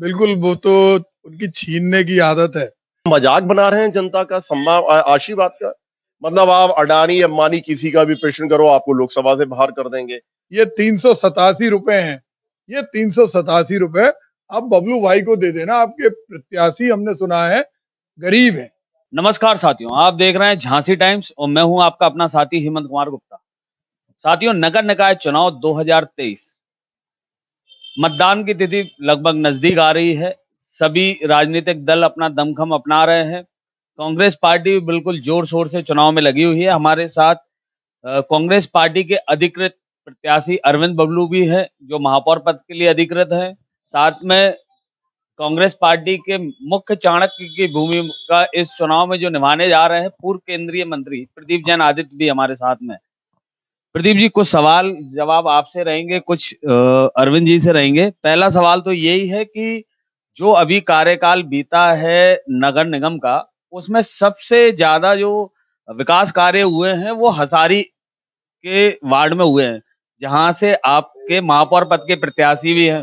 बिल्कुल, वो तो उनकी छीनने की आदत है। मजाक बना रहे हैं जनता का, सम्मान आशीर्वाद का। मतलब आप अडानी अंबानी किसी का भी प्रश्न करो, आपको लोकसभा से बाहर कर देंगे। ये 387 रुपए हैं। ये 387 रुपए आप बबलू भाई को दे देना। आपके प्रत्याशी हमने सुना है गरीब है। नमस्कार साथियों, आप देख रहे हैं झांसी टाइम्स और मैं हूं आपका अपना साथी हेमंत कुमार गुप्ता। साथियों, नगर निकाय चुनाव 2023 मतदान की तिथि लगभग नजदीक आ रही है। सभी राजनीतिक दल अपना दमखम अपना रहे हैं। कांग्रेस पार्टी भी बिल्कुल जोर शोर से चुनाव में लगी हुई है। हमारे साथ कांग्रेस पार्टी के अधिकृत प्रत्याशी अरविंद बबलू भी है, जो महापौर पद के लिए अधिकृत है। साथ में कांग्रेस पार्टी के मुख्य चाणक्य की भूमिका इस चुनाव में जो निभाने जा रहे हैं, पूर्व केंद्रीय मंत्री प्रदीप जैन आदित्य भी हमारे साथ में। प्रदीप जी, कुछ सवाल जवाब आपसे रहेंगे, कुछ अरविंद जी से रहेंगे। पहला सवाल तो यही है कि जो अभी कार्यकाल बीता है नगर निगम का, उसमें सबसे ज्यादा जो विकास कार्य हुए हैं वो हसारी के वार्ड में हुए हैं, जहां से आपके महापौर पद के प्रत्याशी भी हैं।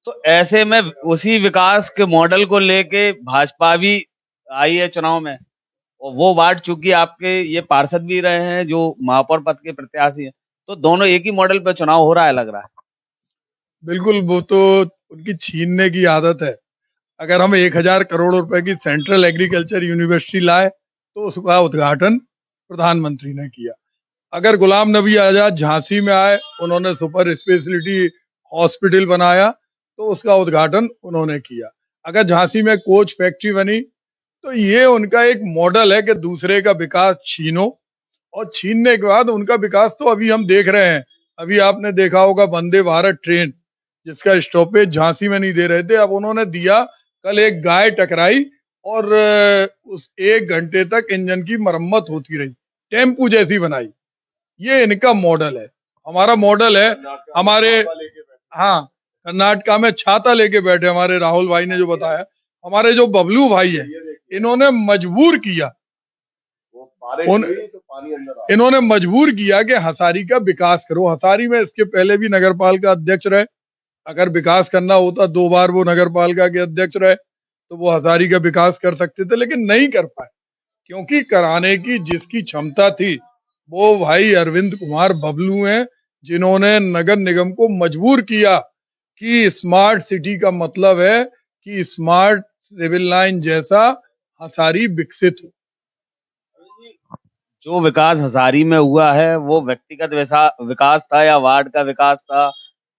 तो ऐसे में उसी विकास के मॉडल को लेके भाजपा भी आई है चुनाव में, और वो वार्ड चूंकि आपके ये पार्षद भी रहे हैं जो महापौर पद के प्रत्याशी हैं, तो दोनों एक ही मॉडल पे चुनाव हो रहा है लग रहा है। बिल्कुल, वो तो उनकी छीनने की आदत है। अगर हम 1000 करोड़ रुपए की सेंट्रल एग्रीकल्चर यूनिवर्सिटी लाए तो उसका उद्घाटन प्रधानमंत्री ने किया। अगर गुलाम नबी आजाद झांसी में आए, उन्होंने सुपर स्पेशलिटी हॉस्पिटल बनाया तो उसका उद्घाटन उन्होंने किया। अगर झांसी में कोच फैक्ट्री बनी तो ये उनका एक मॉडल है कि दूसरे का विकास छीनो, और छीनने के बाद उनका विकास तो अभी हम देख रहे हैं। अभी आपने देखा होगा वंदे भारत ट्रेन, जिसका स्टॉपेज झांसी में नहीं दे रहे थे, अब उन्होंने दिया। कल एक गाय टकराई और उस 1 घंटे तक इंजन की मरम्मत होती रही, टेम्पू जैसी बनाई। ये इनका मॉडल है। हमारा मॉडल है हमारे, हाँ, कर्नाटका में छाता लेके बैठे हमारे राहुल भाई ने जो बताया। हमारे जो बबलू भाई है, इन्होंने मजबूर किया, इन्होंने मजबूर किया कि हसारी का विकास करो। हसारी में इसके पहले भी नगर पालिका अध्यक्ष रहे। अगर विकास करना होता, 2 बार वो नगर पालिका के अध्यक्ष रहे, तो वो हसारी का विकास कर सकते थे, लेकिन नहीं कर पाए, क्योंकि कराने की जिसकी क्षमता थी वो भाई अरविंद कुमार बबलू हैं, जिन्होंने नगर निगम को मजबूर किया कि स्मार्ट सिटी का मतलब है कि स्मार्ट सिविल लाइन जैसा हसारी विकसित हो। जो विकास हसारी में हुआ है वो व्यक्तिगत विकास था या वार्ड का विकास था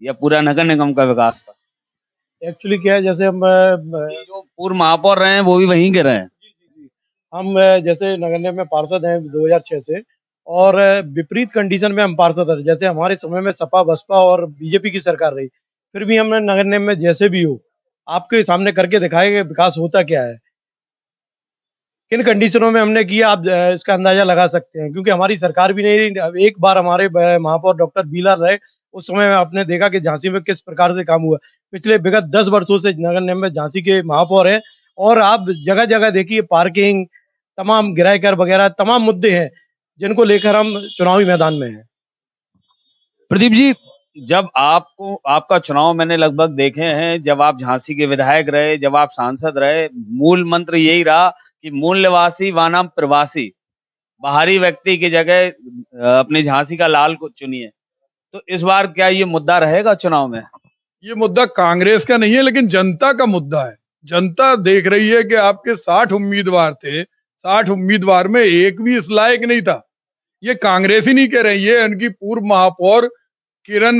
या पूरा नगर निगम का विकास था? एक्चुअली क्या है, जैसे हम जो पूर्व महापौर रहे हैं वो भी वहीं के रहे हैं। हम जैसे नगर निगम में पार्षद हैं 2006 से, और विपरीत कंडीशन में हम पार्षद हैं। जैसे हमारे समय में सपा बसपा और बीजेपी की सरकार रही, फिर भी हमने नगर निगम में जैसे भी हो आपके सामने करके दिखाया कि विकास होता क्या है, किन कंडीशनों में हमने किया। आप इसका अंदाजा लगा सकते हैं, क्योंकि हमारी सरकार भी नहीं रही। एक बार हमारे महापौर डॉक्टर बीलाल रहे, उस समय आपने देखा कि झांसी में किस प्रकार से काम हुआ। पिछले विगत 10 वर्षों से नगर निगम में झांसी के महापौर हैं, और आप जगह जगह देखिए पार्किंग, तमाम किराए कर वगैरह तमाम मुद्दे हैं जिनको लेकर हम चुनावी मैदान में हैं। प्रदीप जी, जब आपका चुनाव मैंने लगभग देखे हैं, जब आप झांसी के विधायक रहे, जब आप सांसद रहे, मूल मंत्र यही रहा कि मूल निवासी वानाम प्रवासी, बाहरी व्यक्ति की जगह अपनी झांसी का लाल को चुनिए। तो इस बार क्या ये मुद्दा रहेगा चुनाव में? ये मुद्दा कांग्रेस का नहीं है, लेकिन जनता का मुद्दा है। जनता देख रही है कि आपके 60 उम्मीदवार थे, 60 उम्मीदवार में एक भी इस लायक नहीं था। ये कांग्रेस ही नहीं कह रही है, इनकी पूर्व महापौर किरण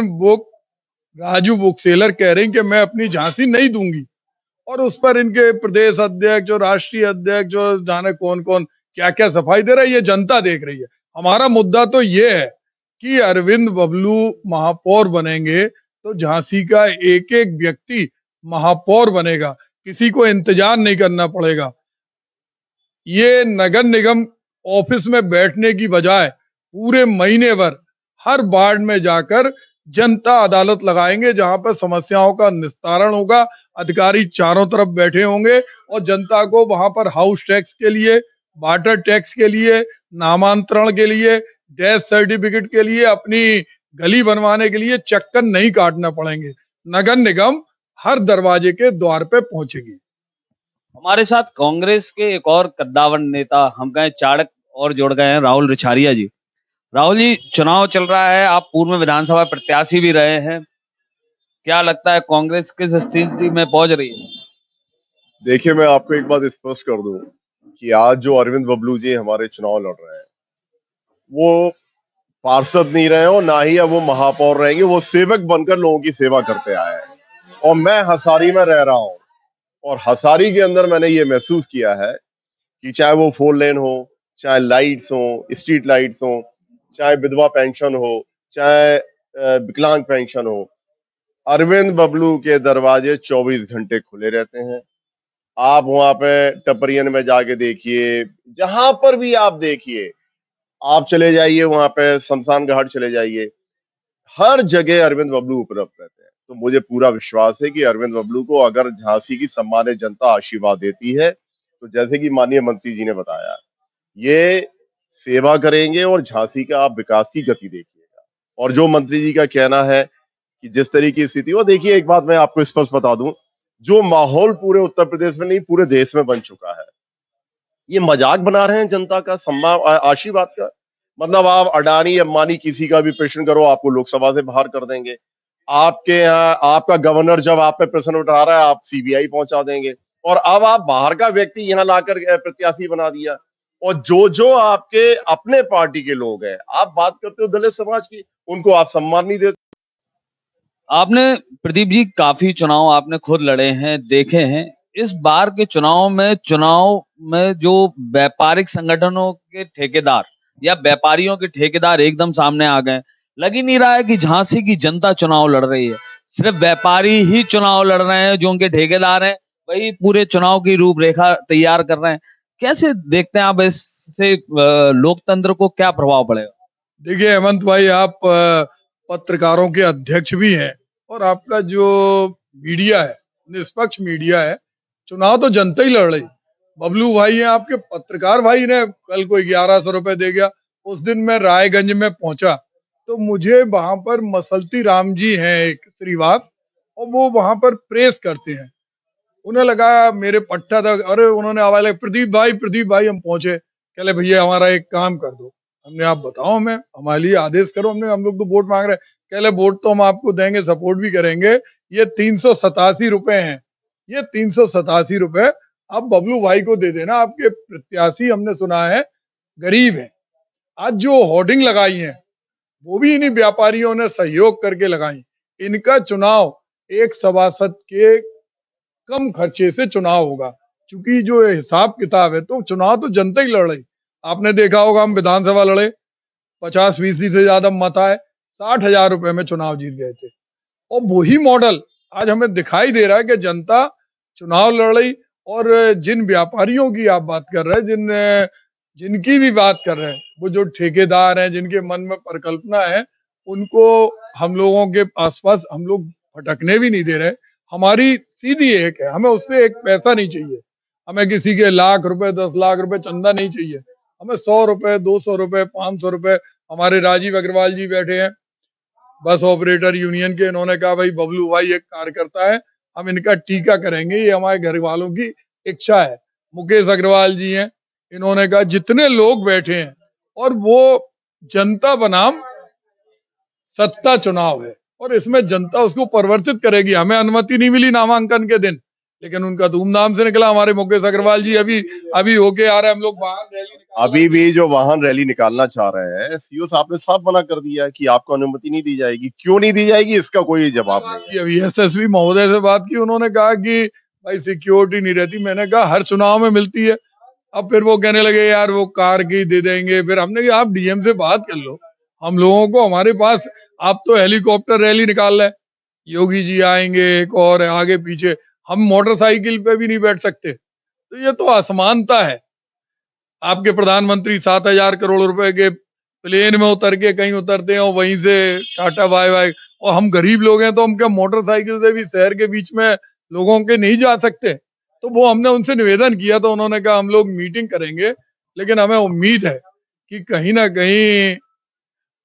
राजू बुकसेलर कह रही कि मैं अपनी झांसी नहीं दूंगी, और उस पर इनके प्रदेश अध्यक्ष और राष्ट्रीय अध्यक्ष और जाने कौन कौन क्या क्या सफाई दे रहा है। ये जनता देख रही है। हमारा मुद्दा तो ये है कि अरविंद बबलू महापौर बनेंगे तो झांसी का एक एक व्यक्ति महापौर बनेगा, किसी को इंतजार नहीं करना पड़ेगा। ये नगर निगम ऑफिस में बैठने की बजाय पूरे महीने भर हर वार्ड में जाकर जनता अदालत लगाएंगे, जहां पर समस्याओं का निस्तारण होगा। अधिकारी चारों तरफ बैठे होंगे और जनता को वहां पर हाउस टैक्स के लिए, वाटर टैक्स के लिए, नामांतरण के लिए, डेथ सर्टिफिकेट के लिए, अपनी गली बनवाने के लिए चक्कर नहीं काटना पड़ेंगे। नगर निगम हर दरवाजे के द्वार पे पहुंचेगी। हमारे साथ कांग्रेस के एक और कद्दावर नेता, हम कहें चाणक्य, और जुड़ गए हैं, राहुल रिछारिया जी। राहुल जी, चुनाव चल रहा है, आप पूर्व में विधानसभा प्रत्याशी भी रहे हैं। क्या लगता है कांग्रेस किस स्थिति में पहुंच रही है? देखिए, मैं आपको एक बात स्पष्ट कर दूं कि आज जो अरविंद बबलू जी हमारे चुनाव लड़ रहे हैं, वो पार्षद नहीं रहे और ना ही अब वो महापौर रहेंगे। वो सेवक बनकर लोगों की सेवा करते आए हैं। और मैं हसारी में रह रहा हूँ, और हसारी के अंदर मैंने ये महसूस किया है कि चाहे वो 4 लेन हो, चाहे लाइट्स हो, स्ट्रीट लाइट्स हो, चाहे विधवा पेंशन हो, चाहे विकलांग पेंशन हो, अरविंद बबलू के दरवाजे 24 घंटे खुले रहते हैं। आप वहां पे टपरियन में जाके देखिए, जहां पर भी आप देखिए, आप चले जाइए वहां पे, शमशान घाट चले जाइए, हर जगह अरविंद बबलू उपलब्ध रहते हैं। तो मुझे पूरा विश्वास है कि अरविंद बबलू को अगर झांसी की सम्मानित जनता आशीर्वाद देती है, तो जैसे कि माननीय मंत्री जी ने बताया, ये सेवा करेंगे और झांसी का आप विकास की गति देखिएगा। और जो मंत्री जी का कहना है कि जिस तरीके की स्थिति हो, देखिए एक बात मैं आपको स्पष्ट बता दूं, जो माहौल पूरे उत्तर प्रदेश में नहीं पूरे देश में बन चुका है, ये मजाक बना रहे हैं जनता का सम्मान आशीर्वाद का। मतलब आप अडानी अंबानी किसी का भी प्रश्न करो, आपको लोकसभा से बाहर कर देंगे। आपके यहाँ आपका गवर्नर जब आप पे प्रश्न उठा रहा है, आप सीबीआई पहुंचा देंगे। और अब आप बाहर का व्यक्ति यहाँ लाकर प्रत्याशी बना दिया। और जो जो आपके अपने पार्टी के लोग हैं, आप बात करते हो दलित समाज की, उनको आप सम्मान नहीं देते। आपने, प्रदीप जी, काफी चुनाव आपने खुद लड़े हैं, देखे हैं। इस बार के चुनाव में जो व्यापारिक संगठनों के ठेकेदार या व्यापारियों के ठेकेदार एकदम सामने आ गए। लग ही नहीं रहा है कि झांसी की जनता चुनाव लड़ रही है, सिर्फ व्यापारी ही चुनाव लड़ रहे हैं। जो उनके ठेकेदार हैं वही पूरे चुनाव की रूपरेखा तैयार कर रहे हैं। कैसे देखते हैं आप इससे लोकतंत्र को क्या प्रभाव पड़ेगा? देखिए हेमंत भाई, आप पत्रकारों के अध्यक्ष भी हैं, और आपका जो मीडिया है, निष्पक्ष मीडिया है। चुनाव तो जनता ही लड़ रही। बबलू भाई हैं आपके, पत्रकार भाई ने कल को 1100 रुपए दे गया। उस दिन मैं रायगंज में पहुंचा, तो मुझे वहां पर मसलती राम जी हैं एक श्रीवास, और वो वहां पर प्रेस करते हैं। उन्हें लगा मेरे पट्टा था, अरे उन्होंने आवाज लगा, प्रदीप भाई हम पहुंचे। कहले भैया हमारा एक काम कर दो। हमने, आप बताओ हमें, हमारे लिए आदेश करो। हम लोग तो वोट मांग रहे हैं। कहले वोट तो हम आपको देंगे, सपोर्ट भी करेंगे। ये 387 रुपए हैं, ये 387 रुपए आप बबलू भाई को दे देना। आपके प्रत्याशी हमने सुना है गरीब है। आज जो होर्डिंग लगाई है, वो भी इन्हीं व्यापारियों ने सहयोग करके लगाई। इनका चुनाव एक सभासद के कम खर्चे से चुनाव होगा, क्योंकि जो हिसाब किताब है, तो चुनाव तो जनता ही लड़ रही। आपने देखा होगा, हम विधानसभा लड़े, 50% से ज्यादा मत आए, 60,000 रुपए में चुनाव जीत गए थे। और वही मॉडल आज हमें दिखाई दे रहा है कि जनता चुनाव लड़ रही। और जिन व्यापारियों की आप बात कर रहे हैं, जिनकी भी बात कर रहे हैं, वो जो ठेकेदार हैं, जिनके मन में परिकल्पना है, उनको हम लोगों के आसपास हम लोग भटकने भी नहीं दे रहे। हमारी सीधी एक है, हमें उससे एक पैसा नहीं चाहिए। हमें किसी के लाख रुपए 10 लाख रुपए चंदा नहीं चाहिए। हमें 100 रुपए 200 रुपए 500 रुपए। हमारे राजीव अग्रवाल जी बैठे हैं, बस ऑपरेटर यूनियन के। इन्होंने कहा भाई बबलू भाई एक कार्यकर्ता है, हम इनका टीका करेंगे, ये हमारे घर वालों की इच्छा है। मुकेश अग्रवाल जी हैं, इन्होंने कहा जितने लोग बैठे हैं, और वो जनता बनाम सत्ता चुनाव है, और इसमें जनता उसको परिवर्तित करेगी। हमें अनुमति नहीं मिली नामांकन के दिन, लेकिन उनका धूमधाम से निकला। हमारे मुकेश अग्रवाल जी अभी अभी होके आ रहे हैं। हम लोग वाहन रैली अभी भी जो वाहन रैली निकालना चाह रहे हैं, सीओ साहब ने साफ मना कर दिया है कि आपको अनुमति नहीं दी जाएगी। क्यों नहीं दी जाएगी, इसका कोई जवाब नहीं है। अभी एसएसपी महोदय से बात की, उन्होंने कहा कि भाई सिक्योरिटी नहीं रहती। मैंने कहा हर चुनाव में मिलती है। अब फिर वो कहने लगे यार वो कार की दे देंगे। फिर हमने कहा आप डीएम से बात कर लो, हम लोगों को हमारे पास, आप तो हेलीकॉप्टर रैली निकाल रहे, योगी जी आएंगे एक और आगे पीछे, हम मोटरसाइकिल पे भी नहीं बैठ सकते। तो ये तो असमानता है। आपके प्रधानमंत्री 7,000 करोड़ रुपए के प्लेन में उतर के कहीं उतरते हैं और वहीं से टाटा बाय बाय, और हम गरीब लोग हैं, तो हम क्या मोटरसाइकिल से भी शहर के बीच में लोगों के नहीं जा सकते? तो वो हमने उनसे निवेदन किया, तो उन्होंने कहा हम लोग मीटिंग करेंगे। लेकिन हमें उम्मीद है कि कहीं ना कहीं,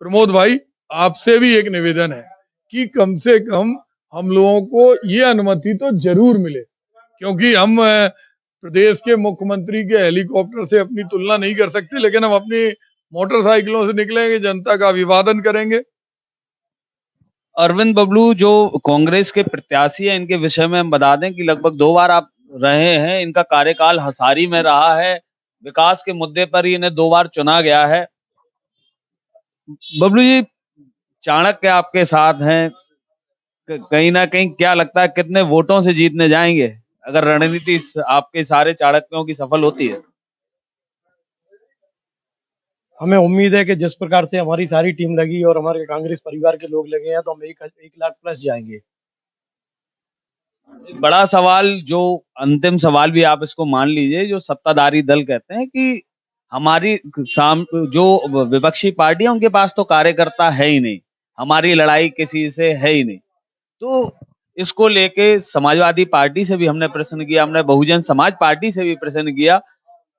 प्रमोद भाई, आपसे भी एक निवेदन है कि कम से कम हम लोगों को ये अनुमति तो जरूर मिले, क्योंकि हम प्रदेश के मुख्यमंत्री के हेलीकॉप्टर से अपनी तुलना नहीं कर सकते, लेकिन हम अपनी मोटरसाइकिलों से निकलेंगे, जनता का अभिवादन करेंगे। अरविंद बबलू जो कांग्रेस के प्रत्याशी हैं, इनके विषय में हम बता दें कि लगभग 2 बार आप रहे हैं, इनका कार्यकाल हसारी में रहा है, विकास के मुद्दे पर ही इन्हें 2 बार चुना गया है। बबलू जी, चाणक्य आपके साथ हैं, कहीं ना कहीं क्या लगता है कितने वोटों से जीतने जाएंगे अगर रणनीति आपके सारे चाणक्यों की सफल होती है? हमें उम्मीद है कि जिस प्रकार से हमारी सारी टीम लगी और हमारे कांग्रेस परिवार के लोग लगे हैं, तो हम 1 लाख प्लस जाएंगे। बड़ा सवाल, जो अंतिम सवाल भी आप इसको मान लीजिए, जो सत्ताधारी दल कहते हैं कि हमारी जो विपक्षी पार्टी है उनके पास तो कार्यकर्ता है ही नहीं, हमारी लड़ाई किसी से है ही नहीं। तो इसको लेके समाजवादी पार्टी से भी हमने प्रश्न किया, हमने बहुजन समाज पार्टी से भी प्रश्न किया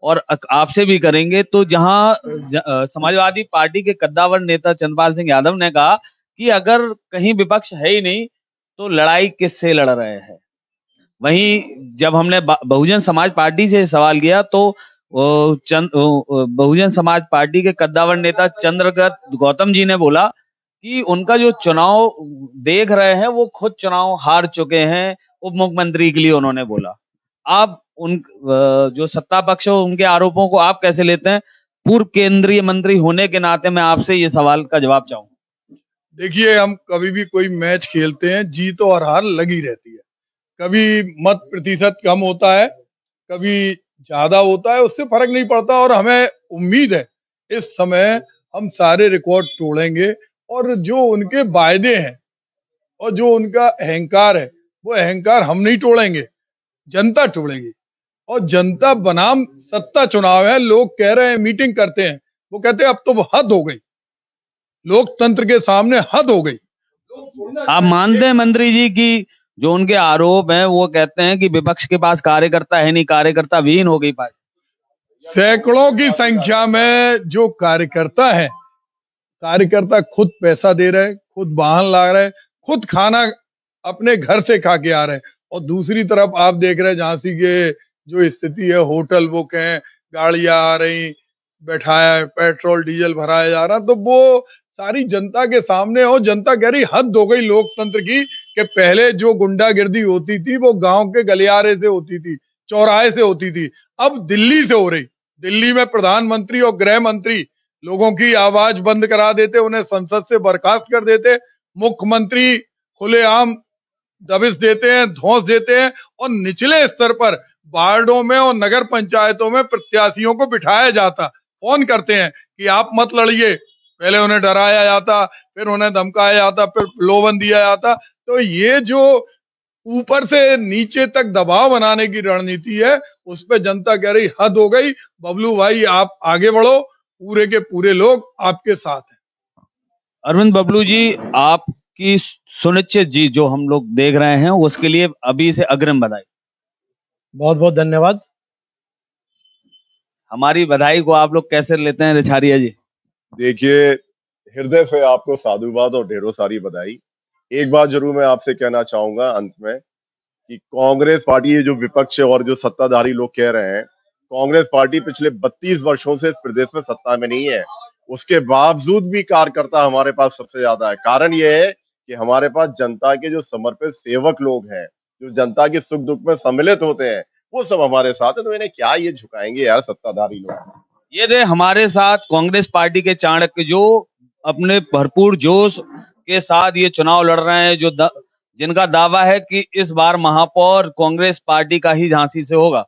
और आपसे भी करेंगे। तो जहां समाजवादी पार्टी के कद्दावर नेता चंद्रपाल सिंह यादव ने कहा कि अगर कहीं विपक्ष है ही नहीं तो लड़ाई किससे लड़ रहे हैं, वहीं जब हमने बहुजन समाज पार्टी से सवाल किया तो बहुजन समाज पार्टी के कद्दावर नेता चंद्रगत गौतम जी ने बोला कि उनका जो चुनाव देख रहे हैं वो खुद चुनाव हार चुके हैं, उप मुख्यमंत्री के लिए उन्होंने बोला। आप उन जो सत्ता पक्ष है उनके आरोपों को आप कैसे लेते हैं? पूर्व केंद्रीय मंत्री होने के नाते मैं आपसे ये सवाल का जवाब चाहूंगा। देखिए, हम कभी भी कोई मैच खेलते हैं, जीत और हार लगी रहती है। कभी मत प्रतिशत कम होता है, कभी ज्यादा होता है, उससे फर्क नहीं पड़ता। और हमें उम्मीद है इस समय हम सारे रिकॉर्ड तोड़ेंगे, और जो उनके वायदे हैं और जो उनका अहंकार है, वो अहंकार हम नहीं तोड़ेंगे, जनता तोड़ेगी। और जनता बनाम सत्ता चुनाव है। लोग कह रहे हैं, मीटिंग करते हैं, वो कहते हैं अब तो हद हो गई, लोकतंत्र के सामने हद हो गई। आप मानते हैं मंत्री जी की जो उनके आरोप हैं, वो कहते हैं कि विपक्ष के पास कार्यकर्ता है नहीं, कार्यकर्ता विहीन हो गई पार्टी? सैकड़ों की संख्या में जो कार्यकर्ता है, कार्यकर्ता खुद पैसा दे रहे, खुद वाहन ला रहे, खुद खाना अपने घर से खा के आ रहे हैं। और दूसरी तरफ आप देख रहे हैं झांसी के जो स्थिति है, होटल बुक है, गाड़ियां आ रही, बैठाया, पेट्रोल डीजल भराया जा रहा, तो वो सारी जनता के सामने हो। जनता कह रही हद हो गई लोकतंत्र की, कि पहले जो गुंडागिर्दी होती थी वो गांव के गलियारे से होती थी, चौराहे से होती थी, अब दिल्ली से हो रही। दिल्ली में प्रधानमंत्री और गृह मंत्री लोगों की आवाज बंद करा देते, उन्हें संसद से बर्खास्त कर देते, मुख्यमंत्री खुलेआम दबिश देते हैं, धौंस देते हैं, और निचले स्तर पर वार्डों में और नगर पंचायतों में प्रत्याशियों को बिठाया जाता, फोन करते हैं कि आप मत लड़िए। पहले उन्हें डराया जाता, फिर उन्हें धमकाया जाता, फिर प्रलोभन दिया जाता। तो ये जो ऊपर से नीचे तक दबाव बनाने की रणनीति है, उस पर जनता कह रही हद हो गई। बबलू भाई, आप आगे बढ़ो, पूरे के पूरे लोग आपके साथ हैं। अरविंद बबलू जी, आपकी सुनिश्चित जीत जो हम लोग देख रहे हैं उसके लिए अभी से अग्रिम बधाई। बहुत बहुत धन्यवाद। हमारी बधाई को आप लोग कैसे लेते हैं रिछारिया जी? देखिए, हृदय से आपको साधुवाद और ढेरों सारी बधाई। एक बात जरूर मैं आपसे कहना चाहूंगा अंत में, कि कांग्रेस पार्टी, ये जो विपक्ष है और जो सत्ताधारी लोग कह रहे हैं, कांग्रेस पार्टी पिछले 32 वर्षों से इस प्रदेश में सत्ता में नहीं है, उसके बावजूद भी कार्यकर्ता हमारे पास सबसे ज्यादा है। कारण ये है कि हमारे पास जनता के जो समर्पित सेवक लोग हैं, जो जनता के सुख दुख में सम्मिलित होते हैं, वो सब हमारे साथ है। तो इन्हें क्या ये झुकाएंगे यार सत्ताधारी लोग? ये थे हमारे साथ कांग्रेस पार्टी के चाणक्य, जो अपने भरपूर जोश के साथ ये चुनाव लड़ रहे हैं, जिनका दावा है कि इस बार महापौर कांग्रेस पार्टी का ही झांसी से होगा।